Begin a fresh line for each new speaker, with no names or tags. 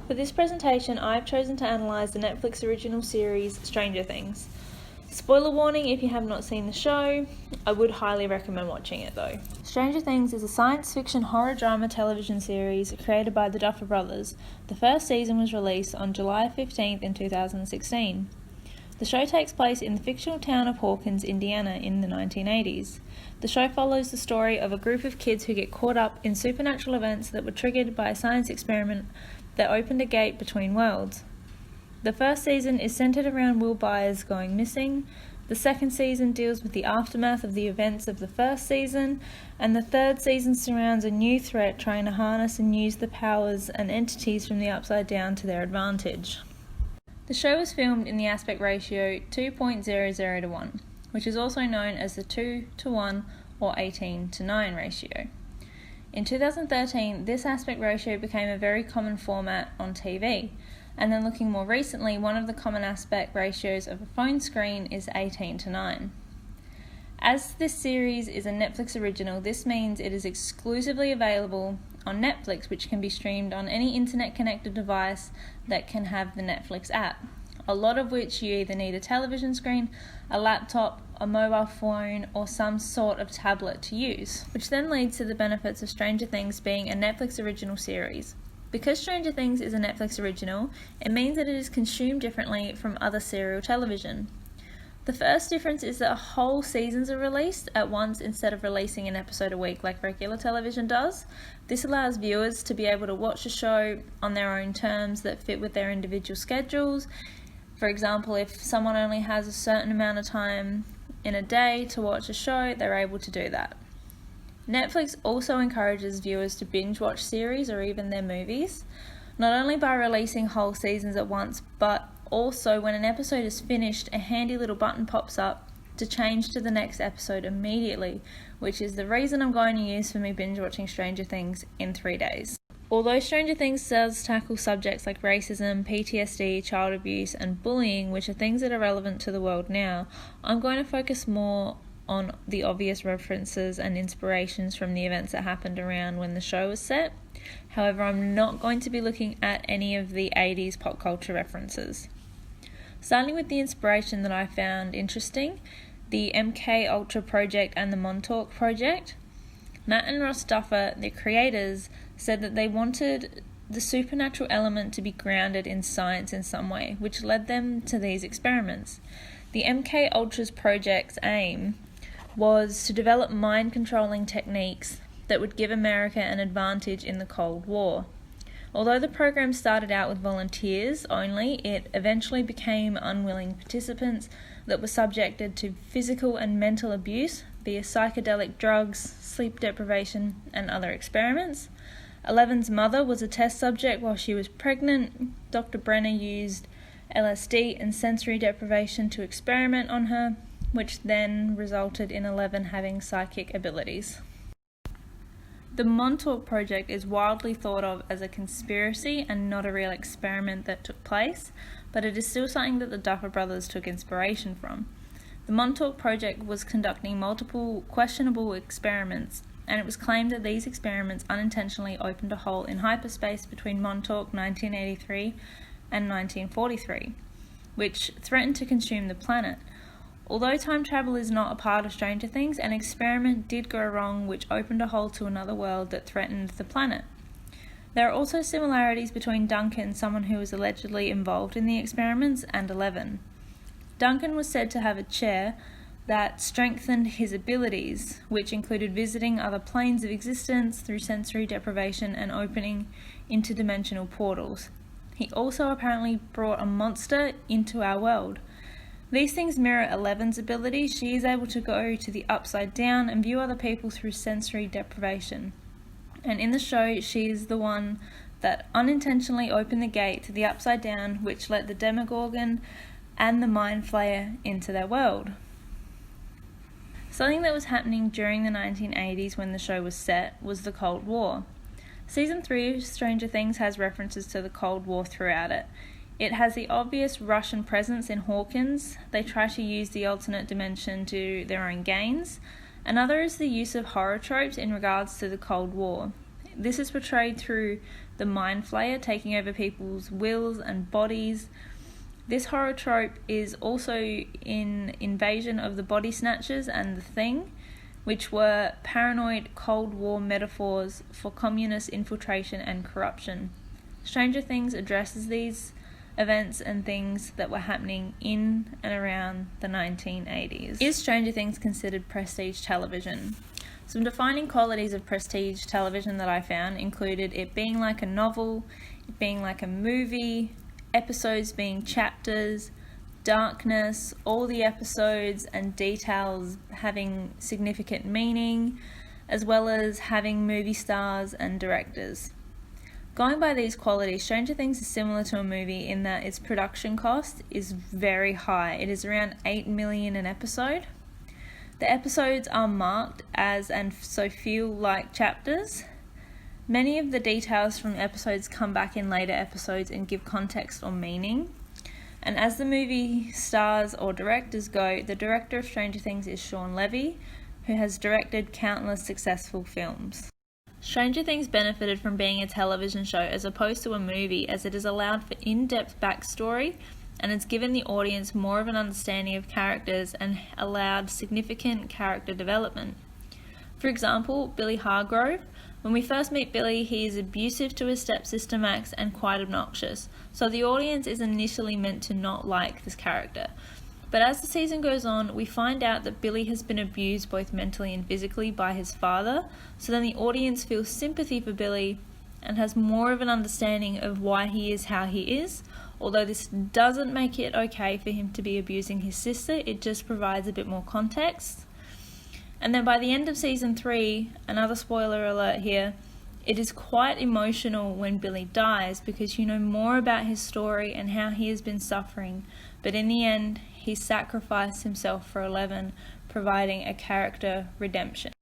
For this presentation, I've chosen to analyse the Netflix original series Stranger Things. Spoiler warning if you have not seen the show, I would highly recommend watching it though. Stranger Things is a science fiction horror drama television series created by the Duffer Brothers. The first season was released on July 15th in 2016. The show takes place in the fictional town of Hawkins, Indiana in the 1980s. The show follows the story of a group of kids who get caught up in supernatural events that were triggered by a science experiment that opened a gate between worlds. The first season is centered around Will Byers going missing. The second season deals with the aftermath of the events of the first season, and the third season surrounds a new threat trying to harness and use the powers and entities from the Upside Down to their advantage. The show was filmed in the aspect ratio 2.00 to 1, which is also known as the 2 to 1 or 18 to 9 ratio. In 2013, this aspect ratio became a very common format on TV, and then looking more recently, one of the common aspect ratios of a phone screen is 18 to 9. As this series is a Netflix original, this means it is exclusively available on Netflix, which can be streamed on any internet-connected device that can have the Netflix app, a lot of which you either need a television screen, a laptop, a mobile phone, or some sort of tablet to use, which then leads to the benefits of Stranger Things being a Netflix original series. Because Stranger Things is a Netflix original, it means that it is consumed differently from other serial television. The first difference is that whole seasons are released at once instead of releasing an episode a week like regular television does. This allows viewers to be able to watch the show on their own terms that fit with their individual schedules. For example, if someone only has a certain amount of time in a day to watch a show, they're able to do that. Netflix also encourages viewers to binge watch series or even their movies, not only by releasing whole seasons at once, but also when an episode is finished, a handy little button pops up to change to the next episode immediately, which is the reason I'm going to use for me binge watching Stranger Things in 3 days. Although Stranger Things does tackle subjects like racism, PTSD, child abuse, and bullying, which are things that are relevant to the world now, I'm going to focus more on the obvious references and inspirations from the events that happened around when the show was set. However, I'm not going to be looking at any of the 80s pop culture references. Starting with the inspiration that I found interesting, the MK Ultra project and the Montauk project. Matt and Ross Duffer, the creators, said that they wanted the supernatural element to be grounded in science in some way, which led them to these experiments. The MK Ultra's project's aim was to develop mind-controlling techniques that would give America an advantage in the Cold War. Although the program started out with volunteers only, it eventually became unwilling participants that were subjected to physical and mental abuse via psychedelic drugs, sleep deprivation, and other experiments. Eleven's mother was a test subject while she was pregnant. Dr. Brenner used LSD and sensory deprivation to experiment on her, which then resulted in Eleven having psychic abilities. The Montauk project is widely thought of as a conspiracy and not a real experiment that took place, but it is still something that the Duffer Brothers took inspiration from. The Montauk project was conducting multiple questionable experiments, and it was claimed that these experiments unintentionally opened a hole in hyperspace between Montauk 1983 and 1943, which threatened to consume the planet. Although time travel is not a part of Stranger Things, an experiment did go wrong which opened a hole to another world that threatened the planet. There are also similarities between Duncan, someone who was allegedly involved in the experiments, and Eleven. Duncan was said to have a chair that strengthened his abilities, which included visiting other planes of existence through sensory deprivation and opening interdimensional portals. He also apparently brought a monster into our world. These things mirror Eleven's ability. She is able to go to the Upside Down and view other people through sensory deprivation. And in the show, she is the one that unintentionally opened the gate to the Upside Down, which let the Demogorgon and the Mind Flayer into their world. Something that was happening during the 1980s when the show was set was the Cold War. Season 3 of Stranger Things has references to the Cold War throughout it. It has the obvious Russian presence in Hawkins. They try to use the alternate dimension to their own gains. Another is the use of horror tropes in regards to the Cold War. This is portrayed through the mind flayer taking over people's wills and bodies. This horror trope is also in Invasion of the Body Snatchers and The Thing, which were paranoid Cold War metaphors for communist infiltration and corruption. Stranger Things addresses these events and things that were happening in and around the 1980s. Is Stranger Things considered prestige television? Some defining qualities of prestige television that I found included it being like a novel, it being like a movie, episodes being chapters, darkness, all the episodes and details having significant meaning, as well as having movie stars and directors. Going by these qualities, Stranger Things is similar to a movie in that its production cost is very high. It is around $8 million an episode. The episodes are marked as and so feel like chapters. Many of the details from episodes come back in later episodes and give context or meaning. And as the movie stars or directors go, the director of Stranger Things is Shawn Levy, who has directed countless successful films. Stranger Things benefited from being a television show as opposed to a movie, as it has allowed for in-depth backstory and it's given the audience more of an understanding of characters and allowed significant character development. For example, Billy Hargrove. When we first meet Billy, he is abusive to his stepsister Max and quite obnoxious, so the audience is initially meant to not like this character. But as the season goes on, we find out that Billy has been abused both mentally and physically by his father, so then the audience feels sympathy for Billy and has more of an understanding of why he is how he is. Although this doesn't make it okay for him to be abusing his sister, it just provides a bit more context. And then by the end of season 3, another spoiler alert here, it is quite emotional when Billy dies because you know more about his story and how he has been suffering, but in the end he sacrificed himself for 11, providing a character redemption.